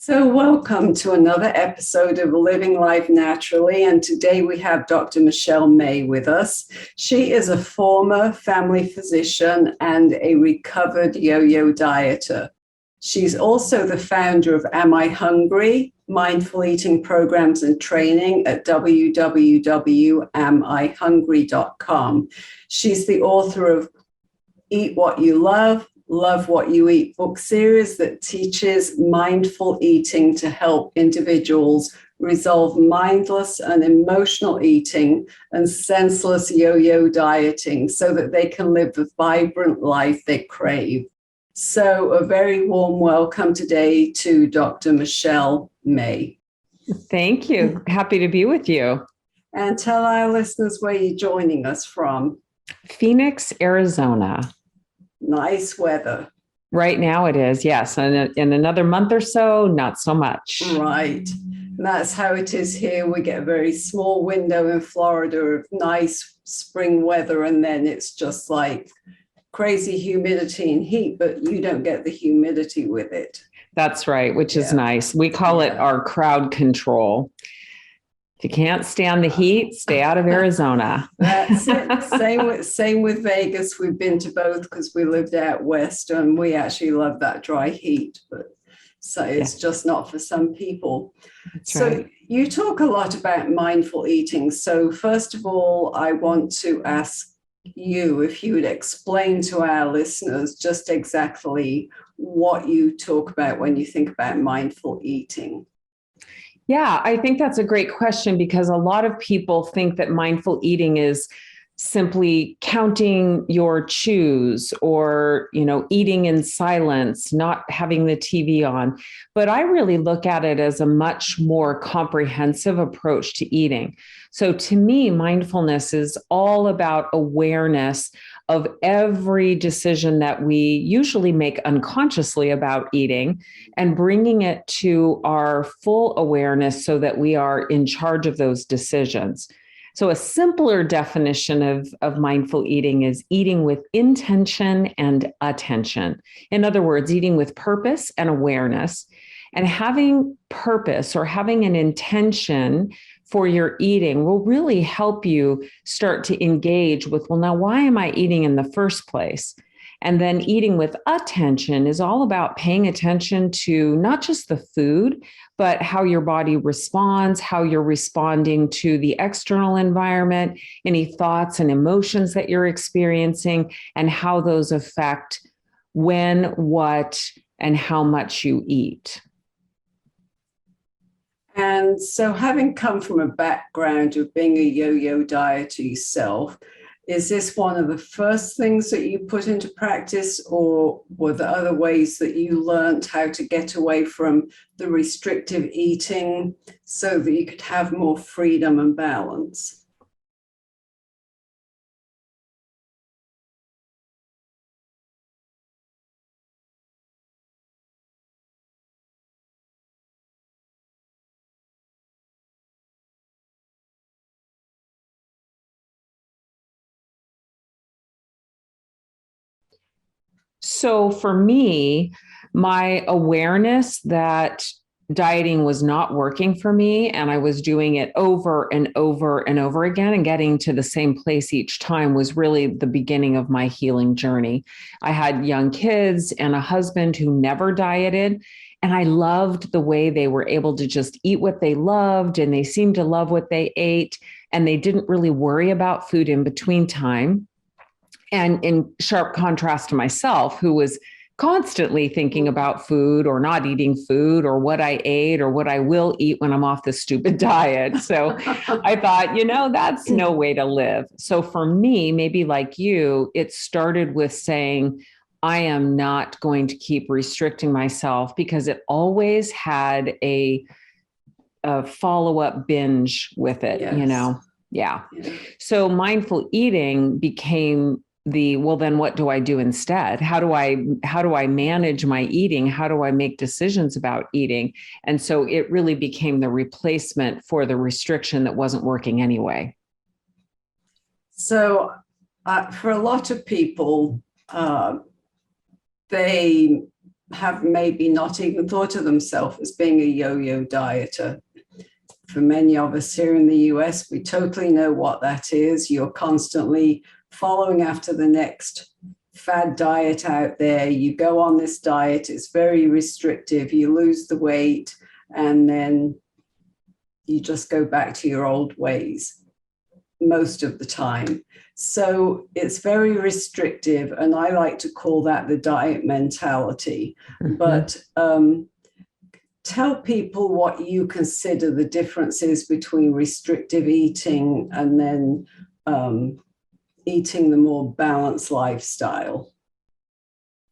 So, welcome to another episode of Living Life Naturally. And today we have Dr. Michelle May with us. She is a former family physician and a recovered yo-yo dieter. She's also the founder of Am I Hungry? Mindful eating programs and training at www.amihungry.com. She's the author of Eat What You Love, Love What You Eat book series that teaches mindful eating to help individuals resolve mindless and emotional eating and senseless yo-yo dieting so that they can live the vibrant life they crave. So a very warm welcome today to Dr. Michelle May. Thank you. Happy to be with you. And tell our listeners where you're joining us from. Phoenix, Arizona. Nice weather. Right now it is, yes. And in another month or so, not so much. Right. And that's how it is here. We get a very small window in Florida of nice spring weather, and then it's just like crazy humidity and heat, but you don't get the humidity with it. That's right, which is nice. We call it our crowd control. If you can't stand the heat, stay out of Arizona. That's it. Same with Vegas. We've been to both because we lived out west and we actually love that dry heat, but so it's just not for some people. That's so right. You talk a lot about mindful eating. So first of all, I want to ask you if you would explain to our listeners just exactly what you talk about when you think about mindful eating. Yeah, I think that's a great question because a lot of people think that mindful eating is simply counting your chews or, eating in silence, not having the TV on. But I really look at it as a much more comprehensive approach to eating. So to me, mindfulness is all about awareness of every decision that we usually make unconsciously about eating and bringing it to our full awareness so that we are in charge of those decisions. So a simpler definition of mindful eating is eating with intention and attention. In other words, eating with purpose and awareness. And having purpose or having an intention for your eating will really help you start to engage with, well, now why am I eating in the first place? And then eating with attention is all about paying attention to not just the food, but how your body responds, how you're responding to the external environment, any thoughts and emotions that you're experiencing, and how those affect when, what, and how much you eat. And so, having come from a background of being a yo-yo dieter yourself, is this one of the first things that you put into practice, or were there other ways that you learned how to get away from the restrictive eating so that you could have more freedom and balance? So for me, my awareness that dieting was not working for me and I was doing it over and over and over again and getting to the same place each time was really the beginning of my healing journey. I had young kids and a husband who never dieted, and I loved the way they were able to just eat what they loved and they seemed to love what they ate and they didn't really worry about food in between time. And in sharp contrast to myself, who was constantly thinking about food or not eating food or what I ate or what I will eat when I'm off this stupid diet. So I thought, that's no way to live. So for me, maybe like you, it started with saying, I am not going to keep restricting myself because it always had a follow-up binge with it, Yes. Yeah. So mindful eating became well, then what do I do instead? How do I manage my eating? How do I make decisions about eating? And so it really became the replacement for the restriction that wasn't working anyway. So for a lot of people, they have maybe not even thought of themselves as being a yo-yo dieter. For many of us here in the US, we totally know what that is. You're constantly following after the next fad diet out there. You go on this diet, it's very restrictive, you lose the weight, and then you just go back to your old ways most of the time. So it's very restrictive, and I like to call that the diet mentality. Mm-hmm. But tell people what you consider the differences between restrictive eating and then eating the more balanced lifestyle.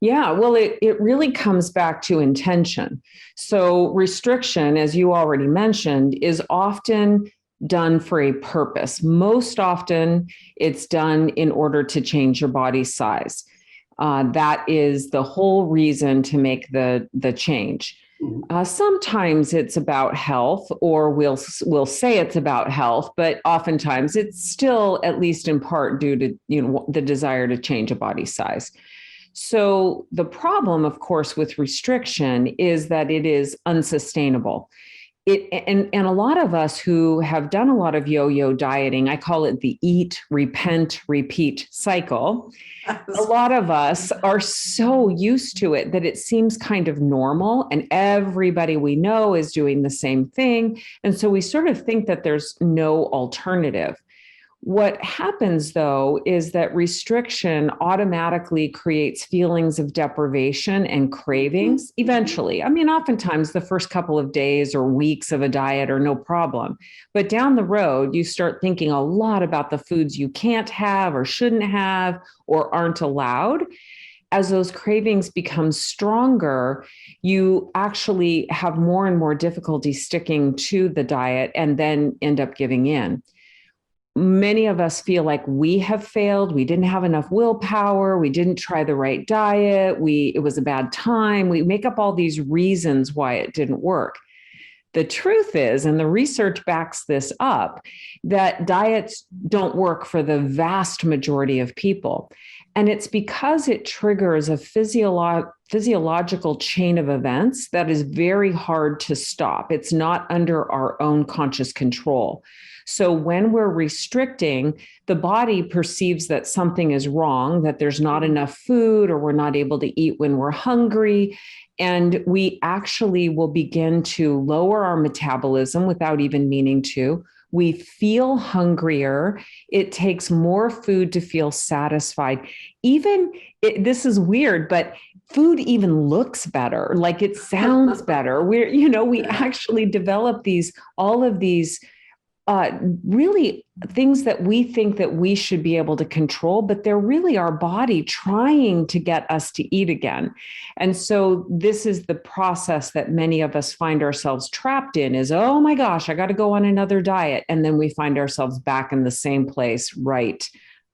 Yeah, well, it really comes back to intention. So restriction, as you already mentioned, is often done for a purpose. Most often, it's done in order to change your body size. That is the whole reason to make the change. Sometimes it's about health, or we'll say it's about health, but oftentimes it's still, at least in part, due to the desire to change a body size. So the problem, of course, with restriction is that it is unsustainable. And a lot of us who have done a lot of yo-yo dieting, I call it the eat, repent, repeat cycle. A lot of us are so used to it that it seems kind of normal, and everybody we know is doing the same thing. And so we sort of think that there's no alternative. What happens, though, is that restriction automatically creates feelings of deprivation and cravings eventually. I mean, oftentimes the first couple of days or weeks of a diet are no problem. But down the road, you start thinking a lot about the foods you can't have or shouldn't have or aren't allowed. As those cravings become stronger, you actually have more and more difficulty sticking to the diet and then end up giving in. Many of us feel like we have failed. We didn't have enough willpower. We didn't try the right diet. It was a bad time. We make up all these reasons why it didn't work. The truth is, and the research backs this up, that diets don't work for the vast majority of people. And it's because it triggers a physiological chain of events that is very hard to stop. It's not under our own conscious control. So when we're restricting, the body perceives that something is wrong, that there's not enough food, or we're not able to eat when we're hungry. And we actually will begin to lower our metabolism without even meaning to. We feel hungrier. It takes more food to feel satisfied. This is weird, but food even looks better, like it sounds better. We actually develop all of these really things that we think that we should be able to control, but they're really our body trying to get us to eat again. And so this is the process that many of us find ourselves trapped in is, oh my gosh, I got to go on another diet. And then we find ourselves back in the same place right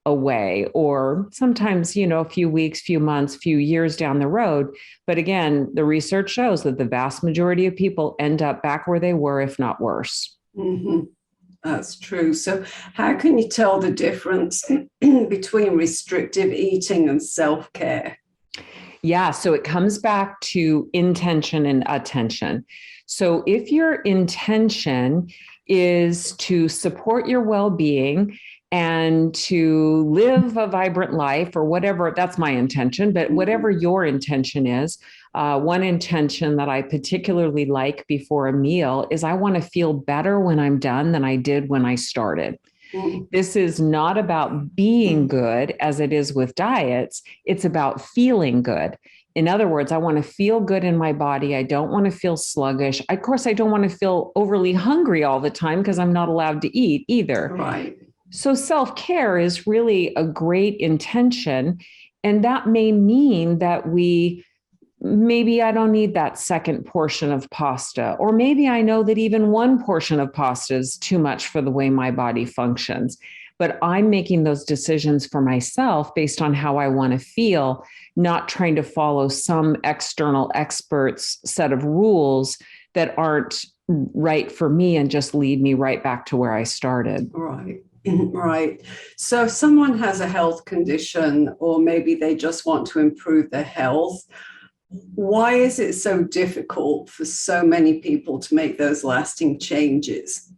away, or sometimes, a few weeks, few months, few years down the road. But again, the research shows that the vast majority of people end up back where they were, if not worse. Mm-hmm. That's true. So how can you tell the difference between restrictive eating and self-care? Yeah, so it comes back to intention and attention. So if your intention is to support your well-being and to live a vibrant life, or whatever, that's my intention, but whatever your intention is, one intention that I particularly like before a meal is I want to feel better when I'm done than I did when I started. This is not about being good as it is with diets. It's about feeling good. In other words, I want to feel good in my body. I don't want to feel sluggish. Of course, I don't want to feel overly hungry all the time because I'm not allowed to eat either. Right. So self-care is really a great intention. And that may mean that maybe I don't need that second portion of pasta, or maybe I know that even one portion of pasta is too much for the way my body functions. But I'm making those decisions for myself based on how I want to feel, not trying to follow some external expert's set of rules that aren't right for me and just lead me right back to where I started. Right. Right. So if someone has a health condition, or maybe they just want to improve their health, Why is it so difficult for so many people to make those lasting changes?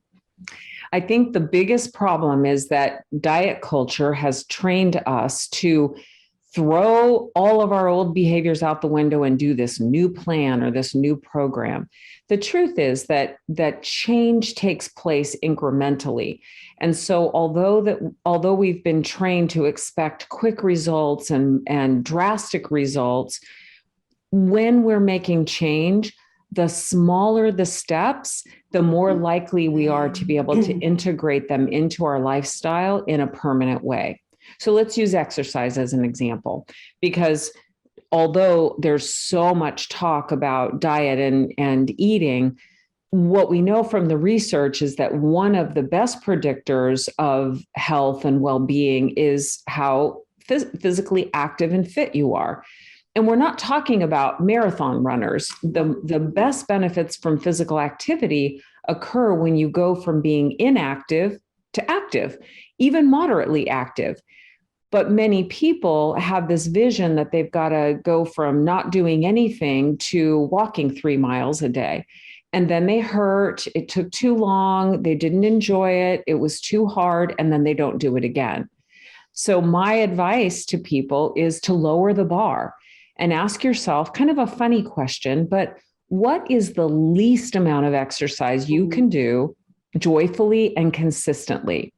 I think the biggest problem is that diet culture has trained us to throw all of our old behaviors out the window and do this new plan or this new program. The truth is that change takes place incrementally. And so although we've been trained to expect quick results and drastic results, when we're making change, the smaller the steps, the more likely we are to be able to integrate them into our lifestyle in a permanent way. So let's use exercise as an example, because although there's so much talk about diet and eating, what we know from the research is that one of the best predictors of health and well-being is how physically active and fit you are. And we're not talking about marathon runners. The best benefits from physical activity occur when you go from being inactive to active, even moderately active. But many people have this vision that they've got to go from not doing anything to walking 3 miles a day. And then they hurt, it took too long, they didn't enjoy it, it was too hard, and then they don't do it again. So my advice to people is to lower the bar and ask yourself kind of a funny question, but what is the least amount of exercise you can do joyfully and consistently?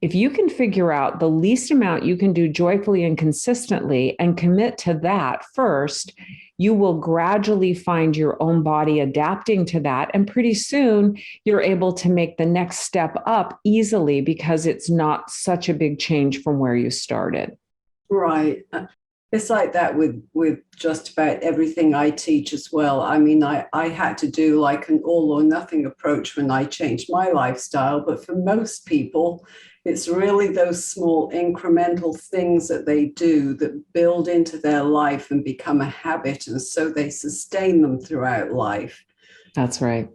If you can figure out the least amount you can do joyfully and consistently and commit to that first, you will gradually find your own body adapting to that. And pretty soon you're able to make the next step up easily because it's not such a big change from where you started. Right. It's like that with just about everything I teach as well. I mean, I had to do like an all or nothing approach when I changed my lifestyle, but for most people, it's really those small incremental things that they do that build into their life and become a habit, and so they sustain them throughout life. That's right.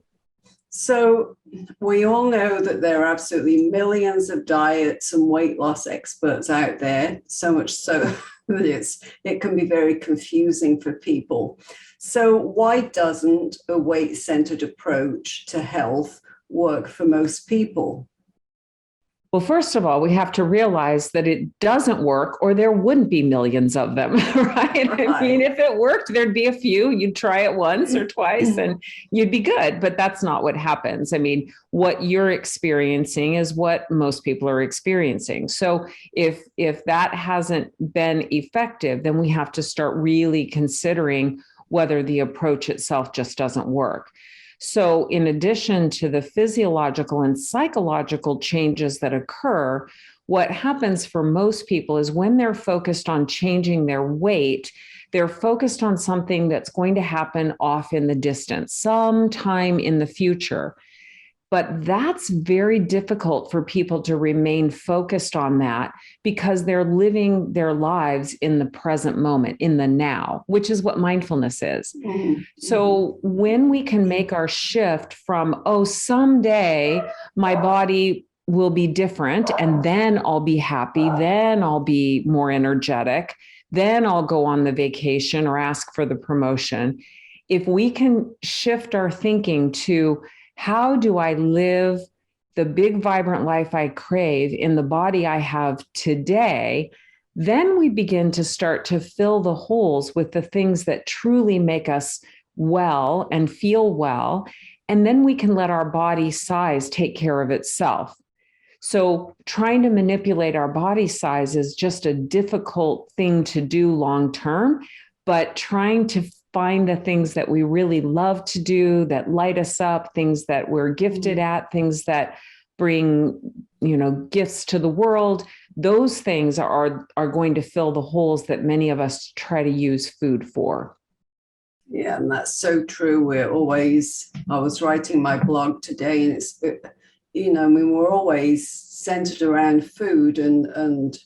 So we all know that there are absolutely millions of diets and weight loss experts out there, so much so that it can be very confusing for people. So why doesn't a weight-centered approach to health work for most people? Well, first of all, we have to realize that it doesn't work or there wouldn't be millions of them, right? I mean, if it worked, there'd be a few. You'd try it once or twice and you'd be good, but that's not what happens. I mean, what you're experiencing is what most people are experiencing. So if that hasn't been effective, then we have to start really considering whether the approach itself just doesn't work. So in addition to the physiological and psychological changes that occur, what happens for most people is when they're focused on changing their weight, they're focused on something that's going to happen off in the distance, sometime in the future. But that's very difficult for people to remain focused on that because they're living their lives in the present moment, in the now, which is what mindfulness is. Mm-hmm. So when we can make our shift from, oh, someday my body will be different and then I'll be happy, then I'll be more energetic, then I'll go on the vacation or ask for the promotion. If we can shift our thinking to, how do I live the big, vibrant life I crave in the body I have today? Then we begin to start to fill the holes with the things that truly make us well and feel well. And then we can let our body size take care of itself. So trying to manipulate our body size is just a difficult thing to do long term, but trying to find the things that we really love to do, that light us up, things that we're gifted at, things that bring, gifts to the world. Those things are going to fill the holes that many of us try to use food for. Yeah, and that's so true. I was writing my blog today, and it's, we're always centered around food, and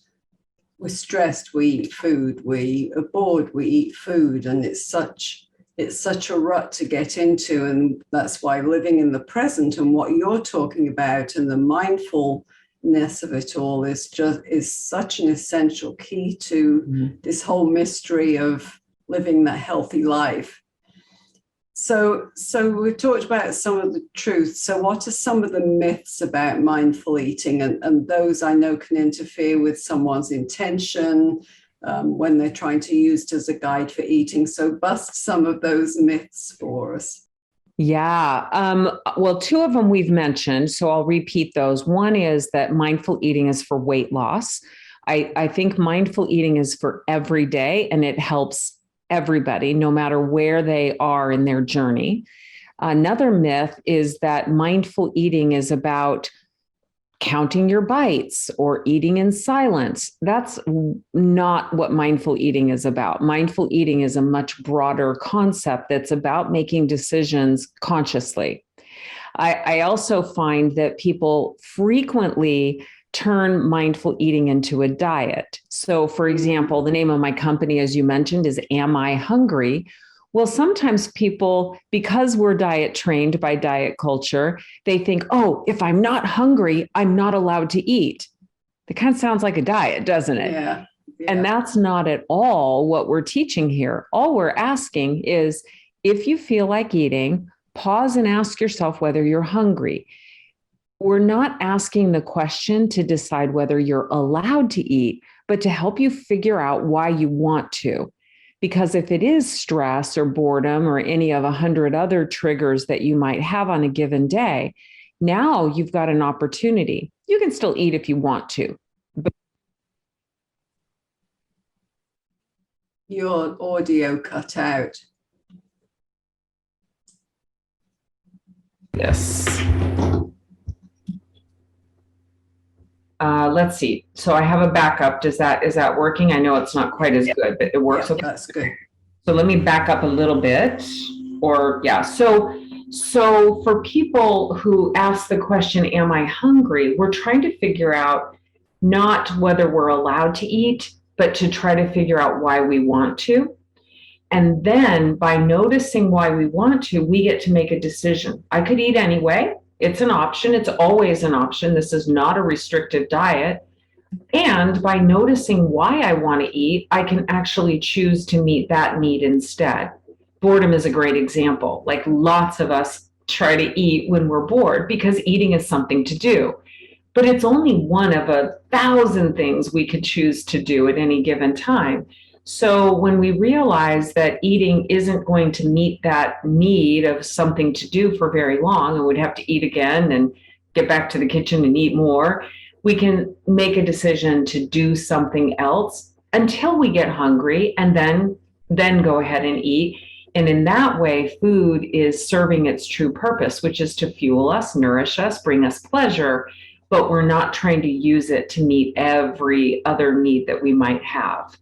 we're stressed, we eat food, we are bored, we eat food, and it's such a rut to get into. And that's why living in the present and what you're talking about and the mindfulness of it all is such an essential key to this whole mystery of living that healthy life. So we've talked about some of the truths. So what are some of the myths about mindful eating? And those I know can interfere with someone's intention when they're trying to use it as a guide for eating. So bust some of those myths for us. Yeah. Well, two of them we've mentioned, so I'll repeat those. One is that mindful eating is for weight loss. I think mindful eating is for every day, and it helps everybody, no matter where they are in their journey. Another myth is that mindful eating is about counting your bites or eating in silence. That's not what mindful eating is about. Mindful eating is a much broader concept that's about making decisions consciously. I also find that people frequently turn mindful eating into a diet. So, for example, the name of my company, as you mentioned, is Am I Hungry? Well, sometimes people, because we're diet trained by diet culture, they think, oh, if I'm not hungry, I'm not allowed to eat. It kind of sounds like a diet, doesn't it? Yeah. And that's not at all what we're teaching here. All we're asking is if you feel like eating, pause and ask yourself whether you're hungry. We're not asking the question to decide whether you're allowed to eat, but to help you figure out why you want to. Because if it is stress or boredom or any of 100 other triggers that you might have on a given day, now you've got an opportunity. You can still eat if you want to. But your audio cut out. Yes. Let's see. So I have a backup. Is that working? I know it's not quite as good, but it works. Yeah, okay. That's good. So let me back up a little bit. Or yeah. So for people who ask the question, am I hungry? We're trying to figure out not whether we're allowed to eat, but to try to figure out why we want to. And then by noticing why we want to, we get to make a decision. I could eat anyway. It's an option. It's always an option. This is not a restrictive diet. And by noticing why I want to eat, I can actually choose to meet that need instead. Boredom is a great example. Like lots of us try to eat when we're bored because eating is something to do. But it's only one of 1,000 things we could choose to do at any given time. So when we realize that eating isn't going to meet that need of something to do for very long, and we'd have to eat again and get back to the kitchen and eat more, we can make a decision to do something else until we get hungry and then go ahead and eat. And in that way, food is serving its true purpose, which is to fuel us, nourish us, bring us pleasure, but we're not trying to use it to meet every other need that we might have.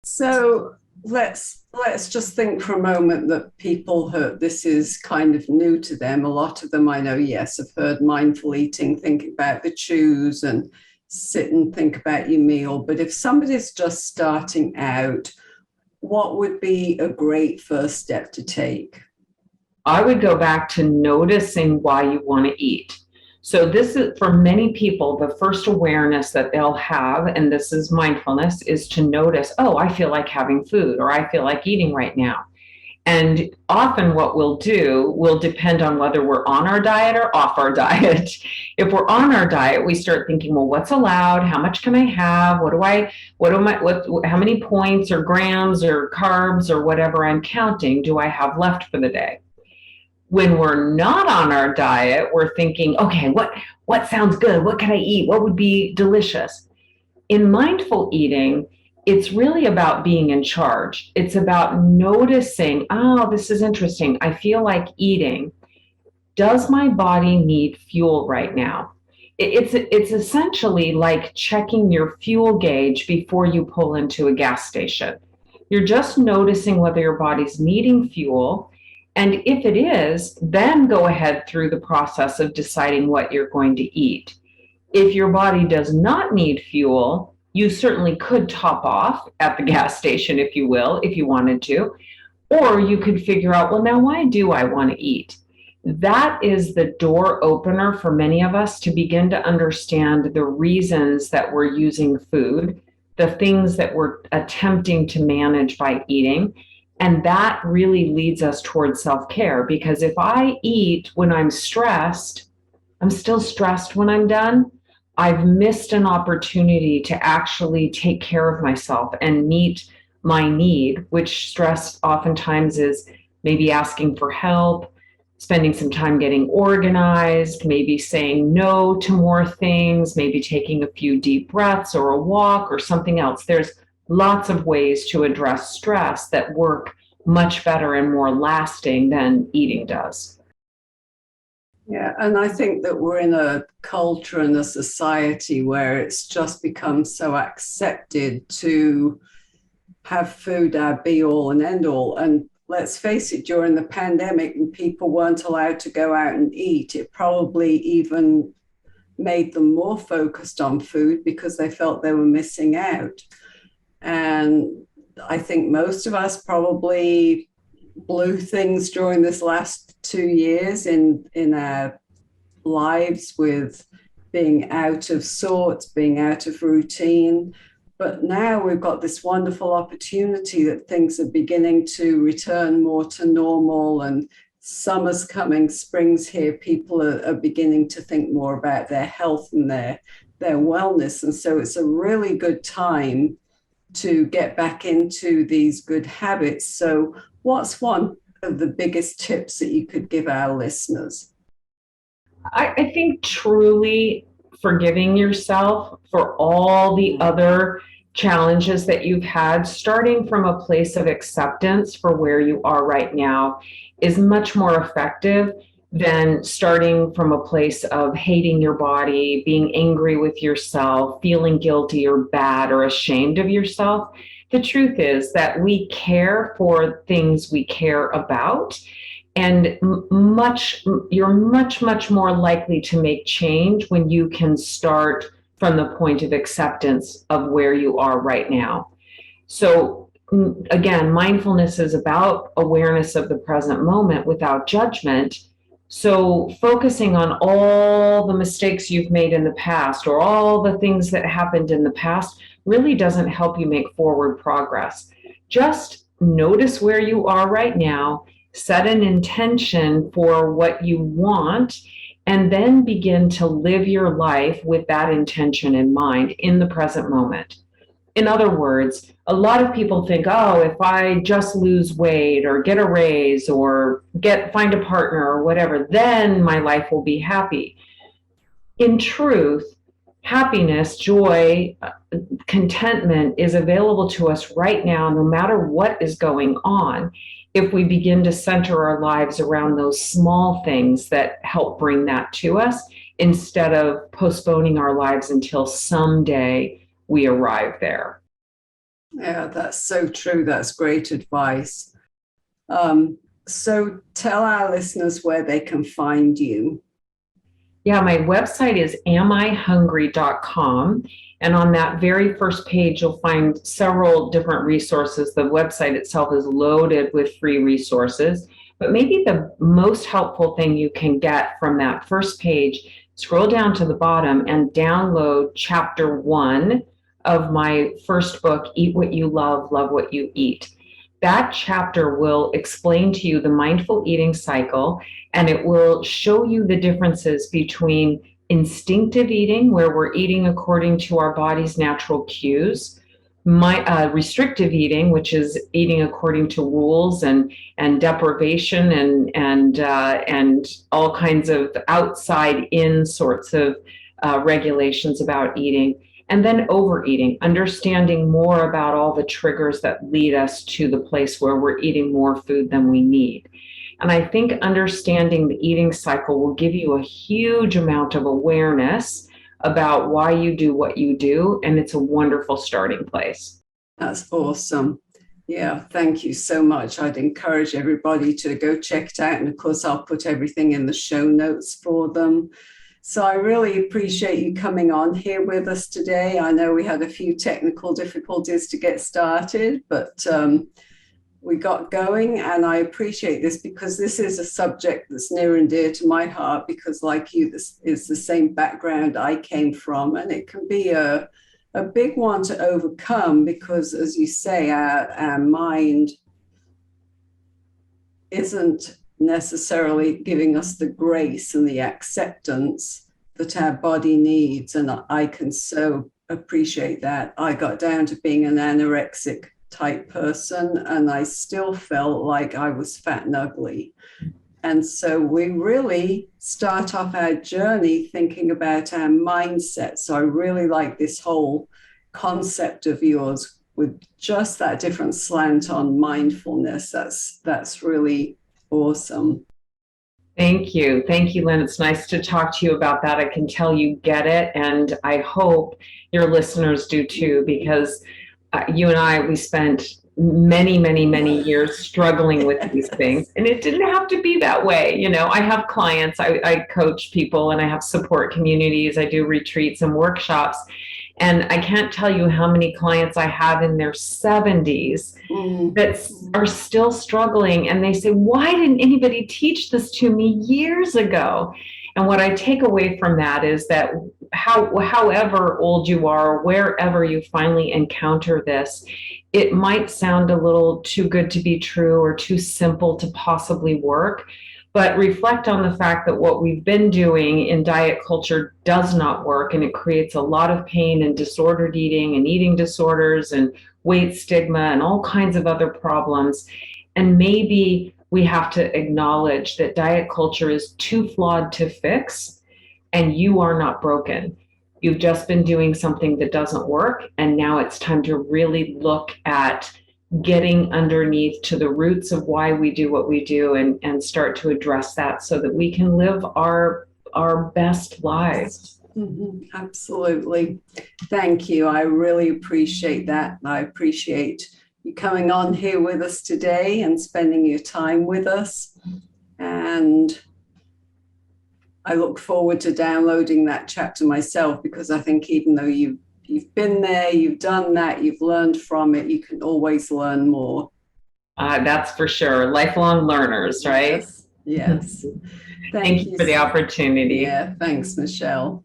So let's just think for a moment that people who this is kind of new to them. A lot of them I know, yes, have heard mindful eating, think about the chews and sit and think about your meal. But if somebody's just starting out, what would be a great first step to take? I would go back to noticing why you want to eat. So this is for many people, the first awareness that they'll have, and this is mindfulness, is to notice, oh, I feel like having food or I feel like eating right now. And often what we'll do will depend on whether we're on our diet or off our diet. If we're on our diet, we start thinking, well, what's allowed? How much can I have? How many points or grams or carbs or whatever I'm counting do I have left for the day? When we're not on our diet, we're thinking, okay, what sounds good? What can I eat? What would be delicious? In mindful eating, it's really about being in charge. It's about noticing, oh, this is interesting. I feel like eating. Does my body need fuel right now? It's essentially like checking your fuel gauge before you pull into a gas station. You're just noticing whether your body's needing fuel. And if it is, then go ahead through the process of deciding what you're going to eat. If your body does not need fuel, you certainly could top off at the gas station, if you will, if you wanted to. Or you could figure out, well, now why do I want to eat? That is the door opener for many of us to begin to understand the reasons that we're using food. the things that we're attempting to manage by eating. And that really leads us towards self-care, because if I eat when I'm stressed, I'm still stressed when I'm done. I've missed an opportunity to actually take care of myself and meet my need, which stress oftentimes is maybe asking for help, spending some time getting organized, maybe saying no to more things, maybe taking a few deep breaths or a walk or something else. There's lots of ways to address stress that work much better and more lasting than eating does. Yeah, and I think that we're in a culture and a society where it's just become so accepted to have food our be all and end all. And let's face it, during the pandemic, when people weren't allowed to go out and eat, it probably even made them more focused on food because they felt they were missing out. And I think most of us probably blew things during this last 2 years in our lives, with being out of sorts, being out of routine. But now we've got this wonderful opportunity that things are beginning to return more to normal, and summer's coming, spring's here. People are beginning to think more about their health and their wellness. And so it's a really good time to get back into these good habits. So what's one of the biggest tips that you could give our listeners? I think truly forgiving yourself for all the other challenges that you've had, starting from a place of acceptance for where you are right now, is much more effective than starting from a place of hating your body, being angry with yourself, feeling guilty or bad or ashamed of yourself. The truth is that we care for things we care about, and you're much more likely to make change when you can start from the point of acceptance of where you are right now. So again, mindfulness is about awareness of the present moment without judgment. So focusing on all the mistakes you've made in the past or all the things that happened in the past really doesn't help you make forward progress. Just notice where you are right now, set an intention for what you want, and then begin to live your life with that intention in mind in the present moment. In other words, a lot of people think, oh, if I just lose weight or get a raise or find a partner or whatever, then my life will be happy. In truth, happiness, joy, contentment is available to us right now, no matter what is going on, if we begin to center our lives around those small things that help bring that to us, instead of postponing our lives until someday we arrive there. Yeah, that's so true. That's great advice. So tell our listeners where they can find you. Yeah, my website is amihungry.com. And on that very first page, you'll find several different resources. The website itself is loaded with free resources. But maybe the most helpful thing you can get from that first page, scroll down to the bottom and download chapter 1 of my first book, Eat What You Love, Love What You Eat. That chapter will explain to you the mindful eating cycle, and it will show you the differences between instinctive eating, where we're eating according to our body's natural cues, restrictive eating, which is eating according to rules and deprivation and all kinds of outside in sorts of regulations about eating. And then overeating, understanding more about all the triggers that lead us to the place where we're eating more food than we need. And I think understanding the eating cycle will give you a huge amount of awareness about why you do what you do. And it's a wonderful starting place. That's awesome. Yeah, thank you so much. I'd encourage everybody to go check it out. And of course, I'll put everything in the show notes for them. So I really appreciate you coming on here with us today. I know we had a few technical difficulties to get started, but we got going, and I appreciate this because this is a subject that's near and dear to my heart, because like you, this is the same background I came from, and it can be a a big one to overcome because, as you say, our mind isn't necessarily giving us the grace and the acceptance that our body needs. And I can so appreciate that. I got down to being an anorexic type person, and I still felt like I was fat and ugly. And so we really start off our journey thinking about our mindset. So I really like this whole concept of yours with just that different slant on mindfulness. That's really awesome. Thank you. Thank you, Lynn. It's nice to talk to you about that. I can tell you get it. And I hope your listeners do too, because you and I, we spent many, many, many years struggling with these things. And it didn't have to be that way. You know, I have clients, I coach people, and I have support communities. I do retreats and workshops. And I can't tell you how many clients I have in their 70s that are still struggling. And they say, why didn't anybody teach this to me years ago? And what I take away from that is that however old you are, wherever you finally encounter this, it might sound a little too good to be true or too simple to possibly work. But reflect on the fact that what we've been doing in diet culture does not work, and it creates a lot of pain and disordered eating and eating disorders and weight stigma and all kinds of other problems. And maybe we have to acknowledge that diet culture is too flawed to fix, and you are not broken. You've just been doing something that doesn't work, and now it's time to really look at getting underneath to the roots of why we do what we do, and start to address that so that we can live our best lives. Absolutely. Thank you. I really appreciate that. I appreciate you coming on here with us today and spending your time with us. And I look forward to downloading that chapter myself, because I think even though you've been there, you've done that, you've learned from it, you can always learn more. That's for sure. Lifelong learners, right? Yes. Thank you for the opportunity. Yeah, thanks, Michelle.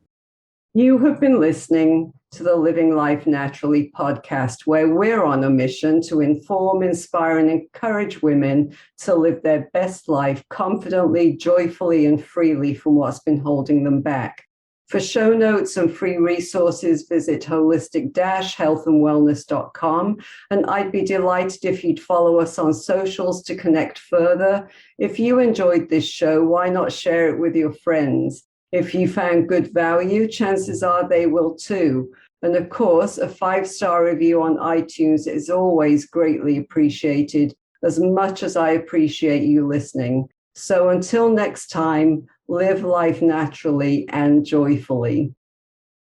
You have been listening to the Living Life Naturally podcast, where we're on a mission to inform, inspire, and encourage women to live their best life confidently, joyfully, and freely from what's been holding them back. For show notes and free resources, visit holistic-healthandwellness.com. And I'd be delighted if you'd follow us on socials to connect further. If you enjoyed this show, why not share it with your friends? If you found good value, chances are they will too. And of course, a 5-star review on iTunes is always greatly appreciated, as much as I appreciate you listening. So until next time, live life naturally and joyfully.